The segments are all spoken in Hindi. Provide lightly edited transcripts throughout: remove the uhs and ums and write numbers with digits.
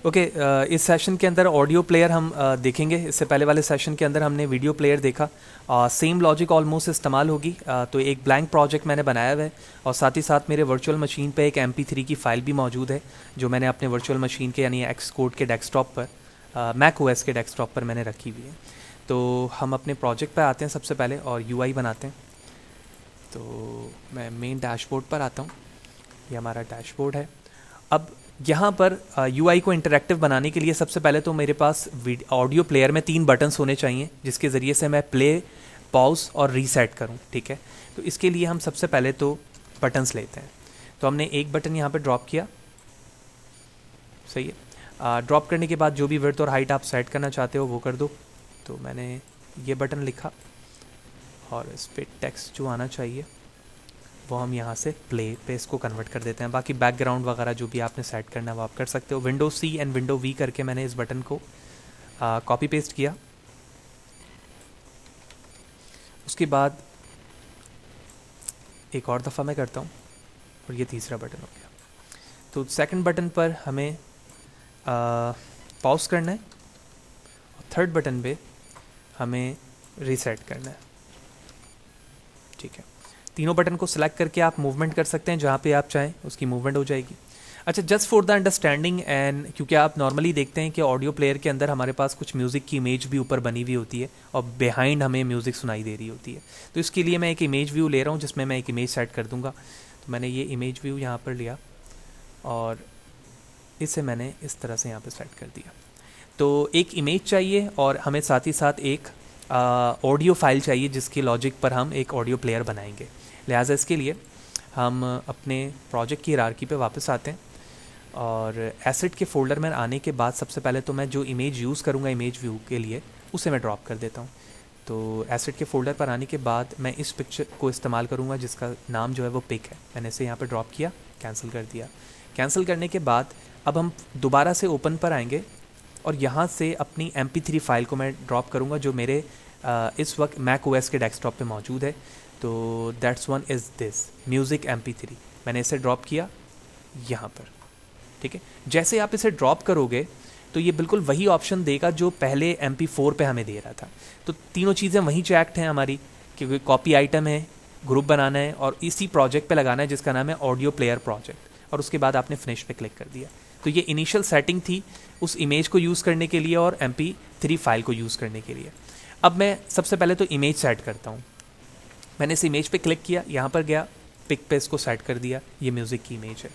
ओके, इस सेशन के अंदर ऑडियो प्लेयर हम देखेंगे। इससे पहले वाले सेशन के अंदर हमने वीडियो प्लेयर देखा। सेम लॉजिक ऑलमोस्ट इस्तेमाल होगी। तो एक ब्लैंक प्रोजेक्ट मैंने बनाया हुआ है और साथ ही साथ मेरे वर्चुअल मशीन पे एक MP3 की फ़ाइल भी मौजूद है जो मैंने अपने वर्चुअल मशीन के यानी एक्सकोड के डेस्कटॉप पर, मैक OS के डेस्कटॉप पर मैंने रखी हुई है। तो हम अपने प्रोजेक्ट पर आते हैं सबसे पहले और UI बनाते हैं। तो मैं मेन डैशबोर्ड पर आता हूँ। ये हमारा डैशबोर्ड है। अब यहाँ पर UI को इंटरेक्टिव बनाने के लिए सबसे पहले तो मेरे पास ऑडियो प्लेयर में 3 बटन्स होने चाहिए जिसके ज़रिए से मैं प्ले, पॉज और रीसेट करूँ। ठीक है, तो इसके लिए हम सबसे पहले तो बटन्स लेते हैं। तो हमने एक बटन यहाँ पर ड्रॉप किया, सही है। ड्रॉप करने के बाद जो भी विड्थ और हाइट आप सेट करना चाहते हो वो कर दो। तो मैंने ये बटन लिखा और इस पर टेक्स्ट जो आना चाहिए वो हम यहाँ से प्ले पे इसको कन्वर्ट कर देते हैं। बाकी बैकग्राउंड वगैरह जो भी आपने सेट करना है वो आप कर सकते हो। Window C and window V करके मैंने इस बटन को कॉपी पेस्ट किया। उसके बाद एक और दफ़ा मैं करता हूँ और ये तीसरा बटन हो गया। तो सेकंड बटन पर हमें पॉज करना है और थर्ड बटन पे हमें रीसेट करना है। ठीक है, तीनों बटन को सिलेक्ट करके आप मूवमेंट कर सकते हैं, जहाँ पे आप चाहें उसकी मूवमेंट हो जाएगी। अच्छा, just for the understanding and क्योंकि आप नॉर्मली देखते हैं कि ऑडियो प्लेयर के अंदर हमारे पास कुछ म्यूज़िक की इमेज भी ऊपर बनी हुई होती है और बिहाइंड हमें म्यूज़िक सुनाई दे रही होती है। तो इसके लिए मैं एक इमेज व्यू ले रहा हूँ जिसमें मैं एक इमेज सेट कर दूँगा। तो मैंने ये इमेज व्यू यहाँ पर लिया और इसे मैंने इस तरह से यहाँ पर सेट कर दिया। तो एक इमेज चाहिए और हमें साथ ही साथ एक ऑडियो फाइल चाहिए जिसकी लॉजिक पर हम एक ऑडियो प्लेयर बनाएंगे। लिहाजा इसके लिए हम अपने प्रोजेक्ट की हायरार्की पे वापस आते हैं और एसेट के फोल्डर में आने के बाद सबसे पहले तो मैं जो इमेज यूज़ करूँगा इमेज व्यू के लिए उसे मैं ड्रॉप कर देता हूँ। तो एसेट के फोल्डर पर आने के बाद मैं इस पिक्चर को इस्तेमाल करूँगा जिसका नाम जो है वो पिक है। मैंने इसे यहाँ पर ड्रॉप किया, कैंसिल कर दिया। कैंसिल करने के बाद अब हम दोबारा से ओपन पर आएंगे और यहाँ से अपनी MP3 फाइल को मैं ड्रॉप करूँगा जो मेरे इस वक्त मैक OS के डेस्कटॉप पे मौजूद है। तो that's one is this music MP3। मैंने इसे ड्रॉप किया यहाँ पर। ठीक है, जैसे आप इसे ड्रॉप करोगे तो ये बिल्कुल वही ऑप्शन देगा जो पहले MP4 पे हमें दे रहा था। तो तीनों चीज़ें वहीं चेक्ड हैं हमारी, क्योंकि कॉपी आइटम है, ग्रुप बनाना है और इसी प्रोजेक्ट पे लगाना है जिसका नाम है ऑडियो प्लेयर प्रोजेक्ट। और उसके बाद आपने फिनिश पे क्लिक कर दिया। तो ये इनिशियल सेटिंग थी उस इमेज को यूज़ करने के लिए और MP3 फाइल को यूज़ करने के लिए। अब मैं सबसे पहले तो इमेज सेट करता हूँ। मैंने इस इमेज पे क्लिक किया, यहाँ पर गया, पिक पे इसको सेट कर दिया। ये म्यूज़िक की इमेज है।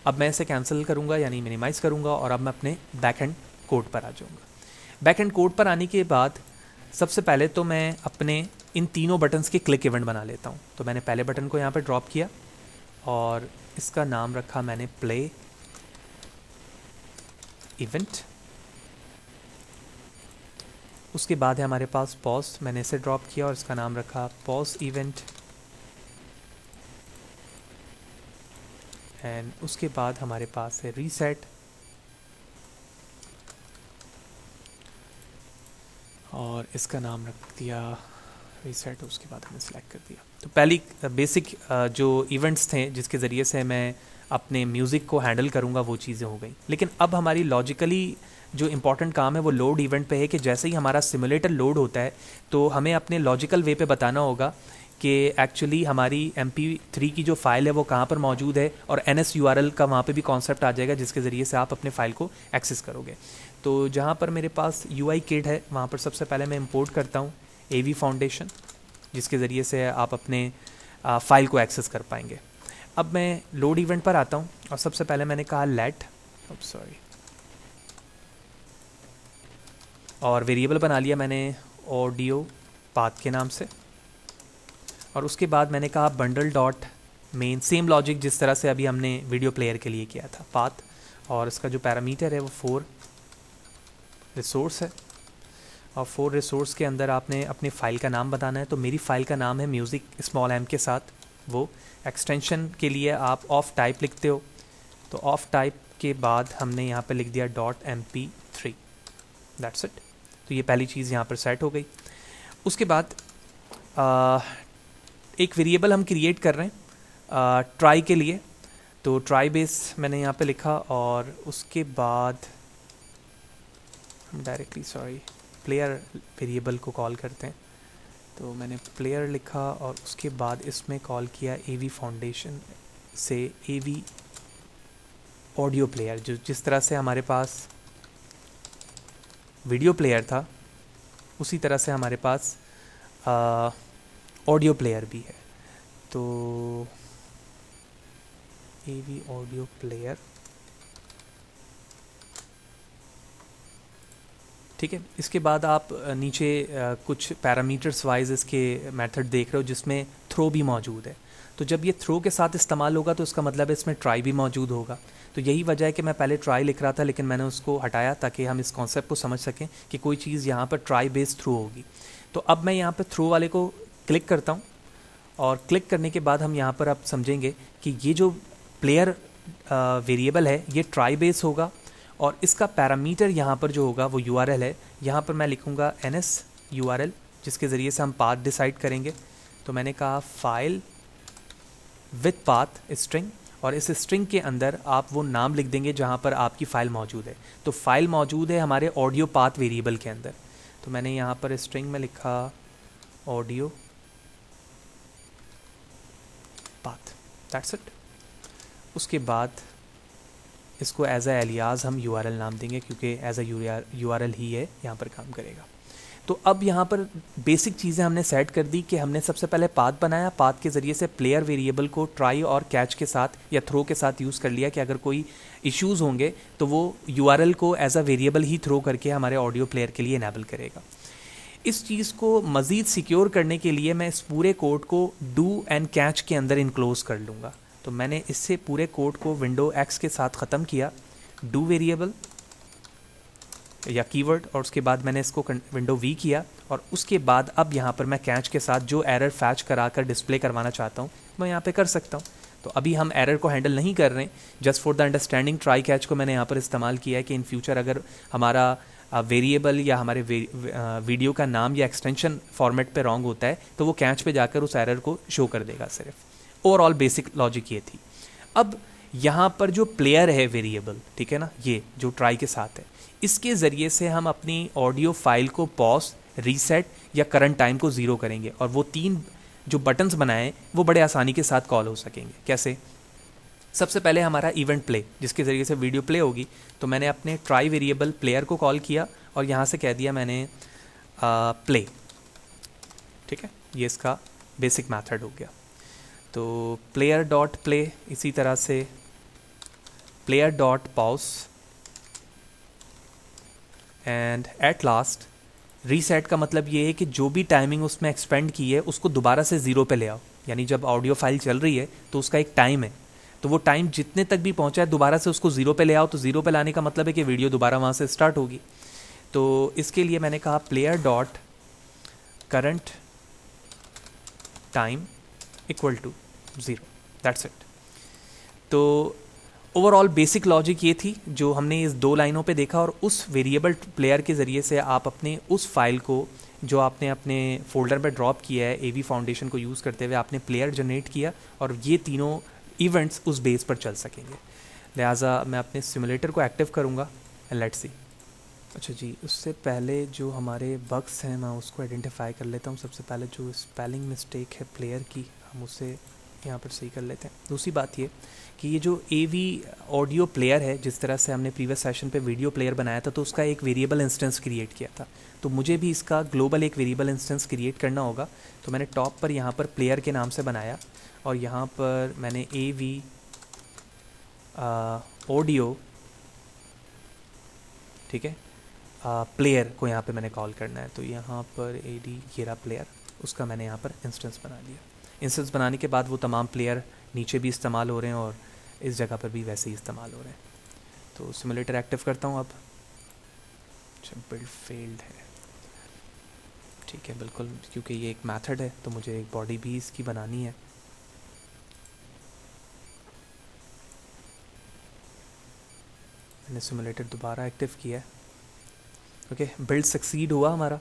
अब मैं इसे कैंसिल करूँगा यानी मिनिमाइज़ करूँगा और अब मैं अपने बैक एंड कोड पर आ जाऊँगा। बैक एंड कोड पर आने के बाद सबसे पहले तो मैं अपने इन तीनों बटन्स के क्लिक इवेंट बना लेता हूँ। तो मैंने पहले बटन को यहाँ पर ड्रॉप किया और इसका नाम रखा मैंने प्ले इवेंट। उसके बाद है हमारे पास पॉज, मैंने इसे ड्रॉप किया और इसका नाम रखा पॉज इवेंट। एंड उसके बाद हमारे पास है रीसेट और इसका नाम रख दिया रीसेट। उसके बाद हमने सेलेक्ट कर दिया। तो पहली बेसिक जो इवेंट्स थे जिसके ज़रिए से मैं अपने म्यूज़िक को हैंडल करूँगा वो चीज़ें हो गई। लेकिन अब हमारी लॉजिकली जो इम्पॉर्टेंट काम है वो लोड इवेंट पे है कि जैसे ही हमारा सिमुलेटर लोड होता है तो हमें अपने लॉजिकल वे पे बताना होगा कि एक्चुअली हमारी MP3 की जो फाइल है वो कहाँ पर मौजूद है और NS URL का वहाँ पे भी कॉन्सेप्ट आ जाएगा जिसके ज़रिए से आप अपने फ़ाइल को एक्सेस करोगे। तो जहाँ पर मेरे पास UI किट है वहाँ पर सबसे पहले मैं इंपोर्ट करता हूँ AV फाउंडेशन जिसके ज़रिए से आप अपने फ़ाइल को एक्सेस कर पाएंगे। अब मैं लोड इवेंट पर आता हूँ और सबसे पहले मैंने कहा लेट और वेरिएबल बना लिया मैंने ऑडियो पाथ के नाम से। और उसके बाद मैंने कहा bundle dot main, same logic जिस तरह से अभी हमने वीडियो प्लेयर के लिए किया था, पाथ। और इसका जो पैरामीटर है वो 4 रिसोर्स है और 4 रिसोर्स के अंदर आपने अपनी फ़ाइल का नाम बताना है। तो मेरी फ़ाइल का नाम है म्यूज़िक स्मॉल m के साथ। वो एक्सटेंशन के लिए आप ऑफ टाइप लिखते हो। तो ऑफ टाइप के बाद हमने यहाँ पे लिख दिया .mp3, दैट्स इट। तो ये पहली चीज़ यहाँ पर सेट हो गई। उसके बाद एक वेरिएबल हम क्रिएट कर रहे हैं ट्राई के लिए। तो ट्राई बेस मैंने यहाँ पे लिखा और उसके बाद डायरेक्टली सॉरी प्लेयर वेरिएबल को कॉल करते हैं। तो मैंने प्लेयर लिखा और उसके बाद इसमें कॉल किया AV फाउंडेशन से AV ऑडियो प्लेयर। जो जिस तरह से हमारे पास वीडियो प्लेयर था उसी तरह से हमारे पास ऑडियो प्लेयर भी है। तो AV ऑडियो प्लेयर, ठीक है। इसके बाद आप नीचे कुछ पैरामीटर्स वाइज इसके मेथड देख रहे हो जिसमें थ्रो भी मौजूद है। तो जब ये थ्रो के साथ इस्तेमाल होगा तो इसका मतलब है इसमें ट्राई भी मौजूद होगा। तो यही वजह है कि मैं पहले ट्राई लिख रहा था लेकिन मैंने उसको हटाया ताकि हम इस कॉन्सेप्ट को समझ सकें कि कोई चीज़ यहाँ पर ट्राई बेस्ड थ्रो होगी। तो अब मैं यहाँ पर थ्रो वाले को क्लिक करता हूँ और क्लिक करने के बाद हम यहाँ पर अब समझेंगे कि ये जो प्लेयर वेरिएबल है ये ट्राई बेस होगा और इसका पैरामीटर यहाँ पर जो होगा वो URL है। यहाँ पर मैं लिखूँगा NS URL जिसके ज़रिए से हम पाथ डिसाइड करेंगे। तो मैंने कहा फाइल विथ पाथ स्ट्रिंग और इस स्ट्रिंग के अंदर आप वो नाम लिख देंगे जहाँ पर आपकी फ़ाइल मौजूद है। तो फाइल मौजूद है हमारे ऑडियो पाथ वेरिएबल के अंदर। तो मैंने यहाँ पर स्ट्रिंग में लिखा ऑडियो पाथ, दैट्स इट। उसके बाद इसको एज अ एलियास हम URL नाम देंगे क्योंकि एज अ URL ही है यहाँ पर काम करेगा। तो अब यहाँ पर बेसिक चीज़ें हमने सेट कर दी कि हमने सबसे पहले पाथ बनाया, पाथ के ज़रिए से प्लेयर वेरिएबल को ट्राई और कैच के साथ या थ्रो के साथ यूज़ कर लिया कि अगर कोई इश्यूज़ होंगे तो वो URL को एज अ वेरिएबल ही थ्रो करके हमारे ऑडियो प्लेयर के लिए इनेबल करेगा। इस चीज़ को मज़ीद सिक्योर करने के लिए मैं इस पूरे कोड को डू एंड कैच के अंदर इनक्लोज कर लूँगा। तो मैंने इससे पूरे कोड को विंडो X के साथ ख़त्म किया, डू वेरिएबल या कीवर्ड, और उसके बाद मैंने इसको विंडो V किया और उसके बाद अब यहाँ पर मैं कैच के साथ जो एरर फैच करा कर डिस्प्ले करवाना चाहता हूँ मैं यहाँ पे कर सकता हूँ। तो अभी हम एरर को हैंडल नहीं कर रहे हैं, just for the understanding try catch को मैंने यहाँ पर इस्तेमाल किया है कि इन फ्यूचर अगर हमारा वेरिएबल या हमारे वीडियो का नाम या एक्सटेंशन फॉर्मेट पे रॉन्ग होता है तो वो कैच पे जाकर उस एरर को शो कर देगा। सिर्फ ओवरऑल बेसिक लॉजिक ये थी। अब यहाँ पर जो प्लेयर है वेरिएबल, ठीक है ना, ये जो ट्राई के साथ है, इसके ज़रिए से हम अपनी ऑडियो फाइल को पॉज, रीसेट या करंट टाइम को ज़ीरो करेंगे और वो तीन जो बटन्स बनाए वो बड़े आसानी के साथ कॉल हो सकेंगे। कैसे? सबसे पहले हमारा इवेंट प्ले जिसके ज़रिए से वीडियो प्ले होगी। तो मैंने अपने ट्राई वेरिएबल प्लेयर को कॉल किया और यहाँ से कह दिया मैंने प्ले, ठीक है, ये इसका बेसिक मेथड हो गया। तो प्लेयर डॉट प्ले, इसी तरह से player dot pause and at last reset का मतलब ये है कि जो भी टाइमिंग उसमें एक्सपेंड की है उसको दोबारा से ज़ीरो पे ले आओ। यानी जब ऑडियो फाइल चल रही है तो उसका एक टाइम है, तो वो टाइम जितने तक भी पहुंचा है दोबारा से उसको ज़ीरो पे ले आओ। तो ज़ीरो पे लाने का मतलब है कि वीडियो दोबारा वहाँ से स्टार्ट होगी। तो इसके लिए मैंने कहा player dot current time equal to 0, that's it. तो ओवरऑल बेसिक लॉजिक ये थी जो हमने इस दो लाइनों पे देखा और उस वेरिएबल प्लेयर के ज़रिए से आप अपने उस फाइल को जो आपने अपने फोल्डर में ड्रॉप किया है AV फाउंडेशन को यूज़ करते हुए आपने प्लेयर जनरेट किया और ये तीनों इवेंट्स उस बेस पर चल सकेंगे। लिहाजा मैं अपने सिमुलेटर को एक्टिव करूँगा एंड लेट्स सी। अच्छा जी, उससे पहले जो हमारे बग्स हैं मैं उसको आइडेंटिफाई कर लेता हूँ। सबसे पहले जो स्पेलिंग मिस्टेक है प्लेयर की हम उसे यहाँ पर सही कर लेते हैं। दूसरी बात ये कि ये जो AV ऑडियो प्लेयर है, जिस तरह से हमने प्रीवियस सेशन पे वीडियो प्लेयर बनाया था तो उसका एक वेरिएबल इंस्टेंस क्रिएट किया था, तो मुझे भी इसका ग्लोबल एक वेरिएबल इंस्टेंस क्रिएट करना होगा। तो मैंने टॉप पर यहाँ पर प्लेयर के नाम से बनाया और यहाँ पर मैंने AV ऑडियो, ठीक है, प्लेयर को यहाँ पे मैंने कॉल करना है। तो यहाँ पर AD घेरा प्लेयर, उसका मैंने यहाँ पर इंस्टेंस बना लिया। इंस्टेंस बनाने के बाद वो तमाम प्लेयर नीचे भी इस्तेमाल हो रहे हैं और इस जगह पर भी वैसे ही इस्तेमाल हो रहे हैं। तो सिमुलेटर एक्टिव करता हूँ अब। अच्छा, बिल्ड फेल्ड है, ठीक है, बिल्कुल, क्योंकि ये एक मेथड है तो मुझे एक बॉडी भी इसकी बनानी है। मैंने सिमुलेटर दोबारा एक्टिव किया है। ओके, बिल्ड सक्सीड हुआ हमारा।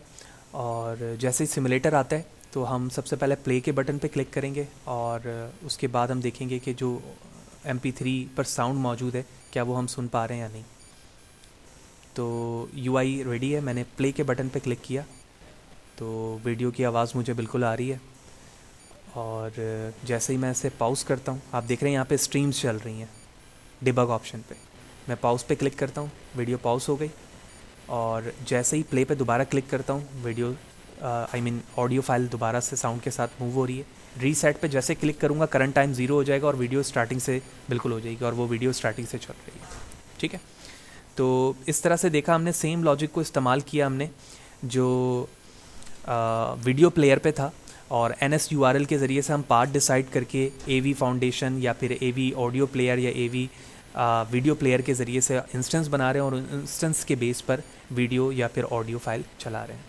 और जैसे ही सिमुलेटर आता है तो हम सबसे पहले प्ले के बटन पे क्लिक करेंगे और उसके बाद हम देखेंगे कि जो MP3 पर साउंड मौजूद है क्या वो हम सुन पा रहे हैं या नहीं। तो UI रेडी है, मैंने प्ले के बटन पे क्लिक किया तो वीडियो की आवाज़ मुझे बिल्कुल आ रही है। और जैसे ही मैं इसे पॉज करता हूँ, आप देख रहे हैं यहाँ पे स्ट्रीम्स चल रही हैं डिबग ऑप्शन पे। मैं पॉज पे क्लिक करता हूँ, वीडियो पॉज हो गई। और जैसे ही प्ले पे दोबारा क्लिक करता हूँ, वीडियो ऑडियो फाइल दोबारा से साउंड के साथ मूव हो रही है। रीसेट पे जैसे क्लिक करूँगा, करंट टाइम 0 हो जाएगा और वीडियो स्टार्टिंग से बिल्कुल हो जाएगी, और वो वीडियो स्टार्टिंग से चल रही है। ठीक है, तो इस तरह से देखा हमने, सेम लॉजिक को इस्तेमाल किया हमने जो वीडियो प्लेयर पे था, और NSURL के ज़रिए से हम पार्ट डिसाइड करके AV फाउंडेशन या फिर AV ऑडियो प्लेयर या AV वीडियो प्लेयर के ज़रिए से इंस्टेंस बना रहे हैं और इंस्टेंस के बेस पर वीडियो या फिर ऑडियो फाइल चला रहे हैं।